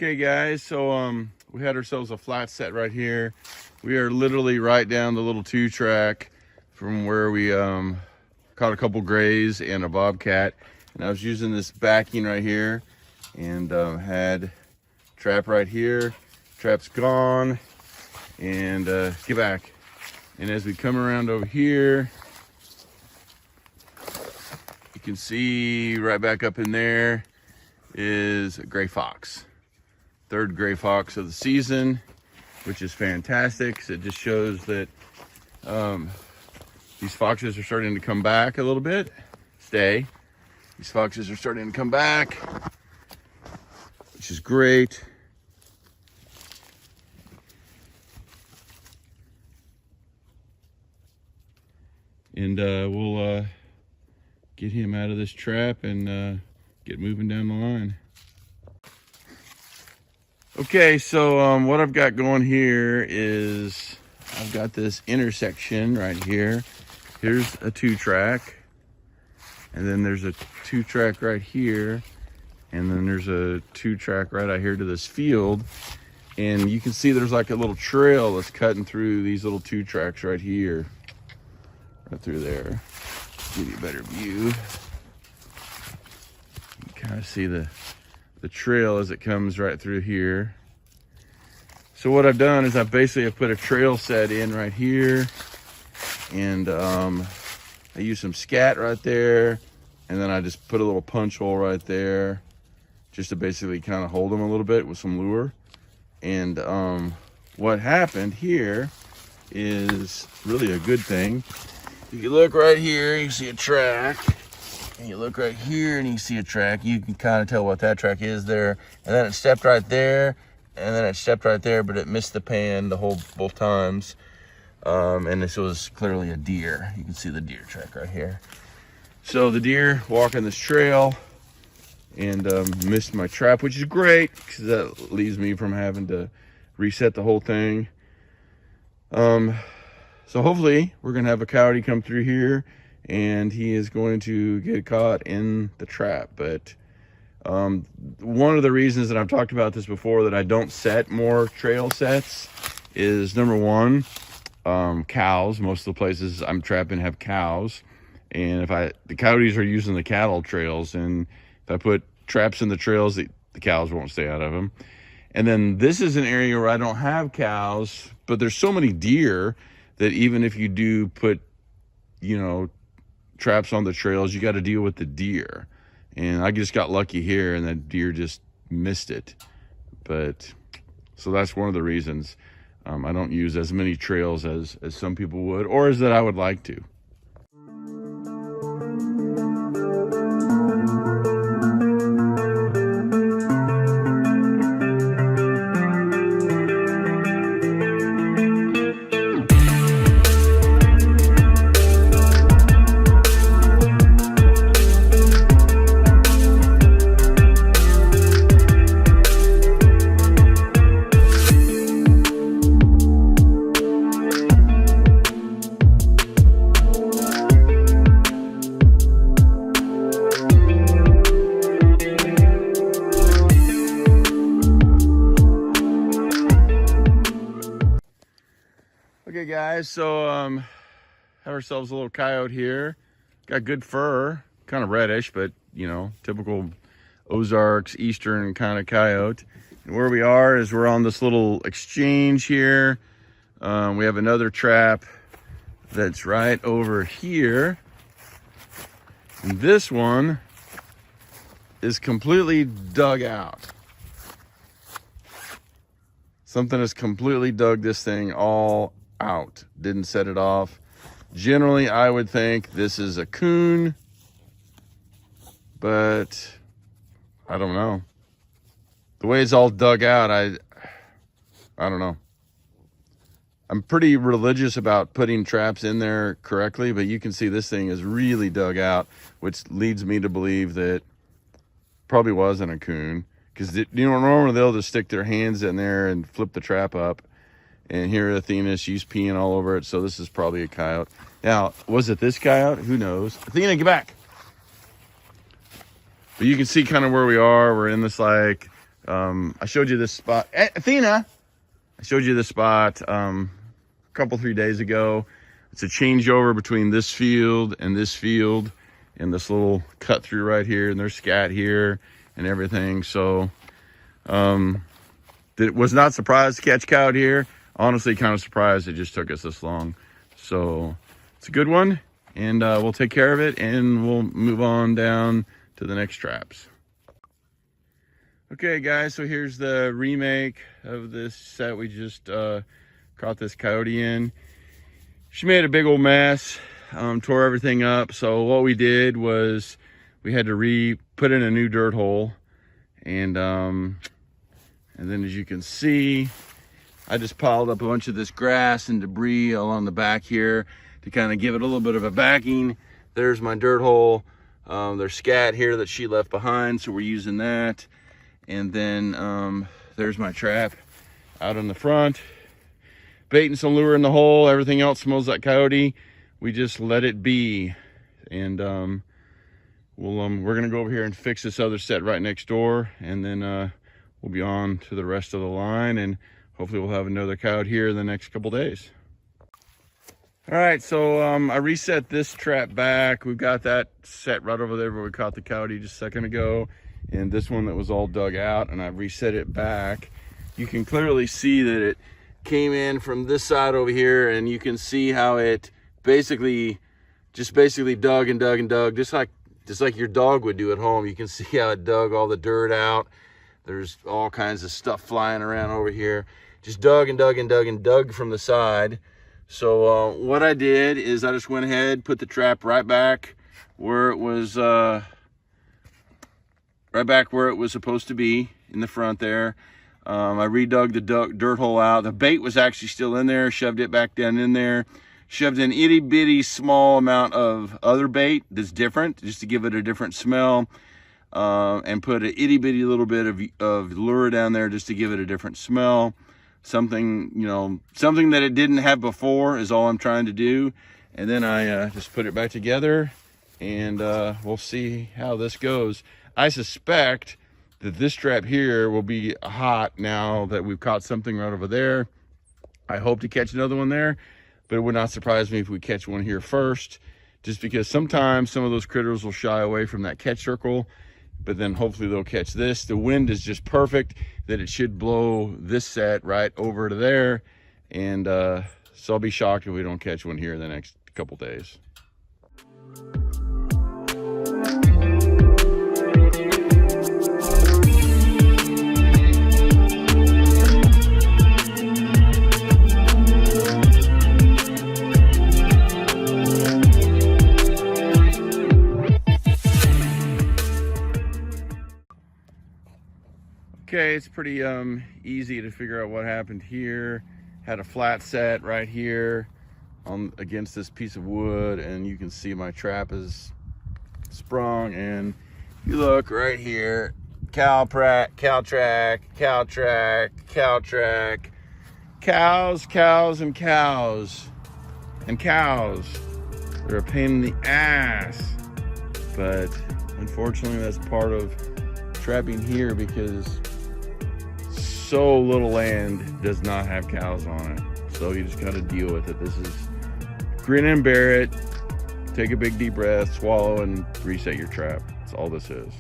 Okay guys, so we had ourselves a flat set right here. We are literally right down the little 2-track from where we caught a couple grays and a bobcat, and I was using this backing right here and had trap right here. Trap's gone, and get back. And as we come around over here, you can see right back up in there is a gray fox. Third gray fox of the season, which is fantastic. So it just shows that these foxes are starting to come back a little bit. These foxes are starting to come back, which is great. And we'll get him out of this trap and get moving down the line. Okay, so what I've got going here is I've got this intersection right here. Here's a 2-track, and then there's a 2-track right here, and then there's a 2-track right out here to this field. And you can see there's like a little trail that's cutting through these little 2-tracks right here, right through there. Give you a better view. You kind of see the trail as it comes right through here. So what I've done is I basically have put a trail set in right here, and I use some scat right there, and then I just put a little punch hole right there just to basically kind of hold them a little bit with some lure. And what happened here is really a good thing. If you look right here, you see a track. And you look right here and you see a track. You can kind of tell what that track is there. And then it stepped right there, and then it stepped right there, but it missed the pan both times. And this was clearly a deer. You can see the deer track right here. So the deer walking this trail and missed my trap, which is great because that leaves me from having to reset the whole thing. So hopefully we're gonna have a coyote come through here, and he is going to get caught in the trap. But one of the reasons that I've talked about this before, that I don't set more trail sets, is number one, cows. Most of the places I'm trapping have cows, and the coyotes are using the cattle trails, and if I put traps in the trails, the cows won't stay out of them. And then this is an area where I don't have cows, but there's so many deer that even if you do put, traps on the trails, you got to deal with the deer. And I just got lucky here, and that deer just missed it. But so that's one of the reasons I don't use as many trails as some people would, or as that I would like to. Okay guys, so have ourselves a little coyote here. Got good fur, kind of reddish, but typical Ozarks Eastern kind of coyote. And where we are is we're on this little exchange here. We have another trap that's right over here, and this one is completely dug out. Something has completely dug this thing all out. Didn't set it off. Generally, I would think this is a coon, but I don't know. The way it's all dug out, I don't know. I'm pretty religious about putting traps in there correctly, but you can see this thing is really dug out, which leads me to believe that probably wasn't a coon, because normally they'll just stick their hands in there and flip the trap up. And here Athena, she's peeing all over it, so this is probably a coyote. Now, was it this coyote? Who knows? Athena, get back. But you can see kind of where we are. We're in this like I showed you this spot. Athena! I showed you this spot a couple, 3 days ago. It's a changeover between this field and this field, and this little cut through right here, and there's scat here and everything. So was not surprised to catch coyote here. Honestly, kind of surprised it just took us this long. So it's a good one, and we'll take care of it, and we'll move on down to the next traps. Okay guys, so here's the remake of this set we just caught this coyote in. She made a big old mess, tore everything up. So what we did was we had to put in a new dirt hole, and then as you can see, I just piled up a bunch of this grass and debris along the back here to kind of give it a little bit of a backing. There's my dirt hole. There's scat here that she left behind, so we're using that. And then there's my trap out in the front. Bait and some lure in the hole. Everything else smells like coyote. We just let it be. And we're gonna go over here and fix this other set right next door, and then we'll be on to the rest of the line, and hopefully we'll have another coyote here in the next couple days. All right, so I reset this trap back. We've got that set right over there where we caught the coyote just a second ago, and this one that was all dug out, and I reset it back. You can clearly see that it came in from this side over here, and you can see how it basically dug and dug and dug, just like your dog would do at home. You can see how it dug all the dirt out. There's all kinds of stuff flying around over here. Just dug and dug and dug and dug from the side. So what I did is I just went ahead, put the trap right back where it was supposed to be, in the front there. I redug the dirt hole out. The bait was actually still in there, shoved it back down in there, shoved an itty bitty small amount of other bait that's different, just to give it a different smell, and put an itty bitty little bit of lure down there just to give it a different smell. Something, you know, something that it didn't have before is all I'm trying to do. And then I just put it back together, and we'll see how this goes. I suspect that this trap here will be hot now that we've caught something right over there. I hope to catch another one there, but it would not surprise me if we catch one here first, just because sometimes some of those critters will shy away from that catch circle, but then hopefully they'll catch this. The wind is just perfect that it should blow this set right over to there, and so I'll be shocked if we don't catch one here in the next couple days. Okay, it's pretty easy to figure out what happened here. Had a flat set right here against this piece of wood, and you can see my trap is sprung. And you look right here, cow track, cows, and cows. They're a pain in the ass, but unfortunately that's part of trapping here, because so little land does not have cows on it. So you just got to deal with it. This is grin and bear it. Take a big deep breath, swallow, and reset your trap. That's all this is.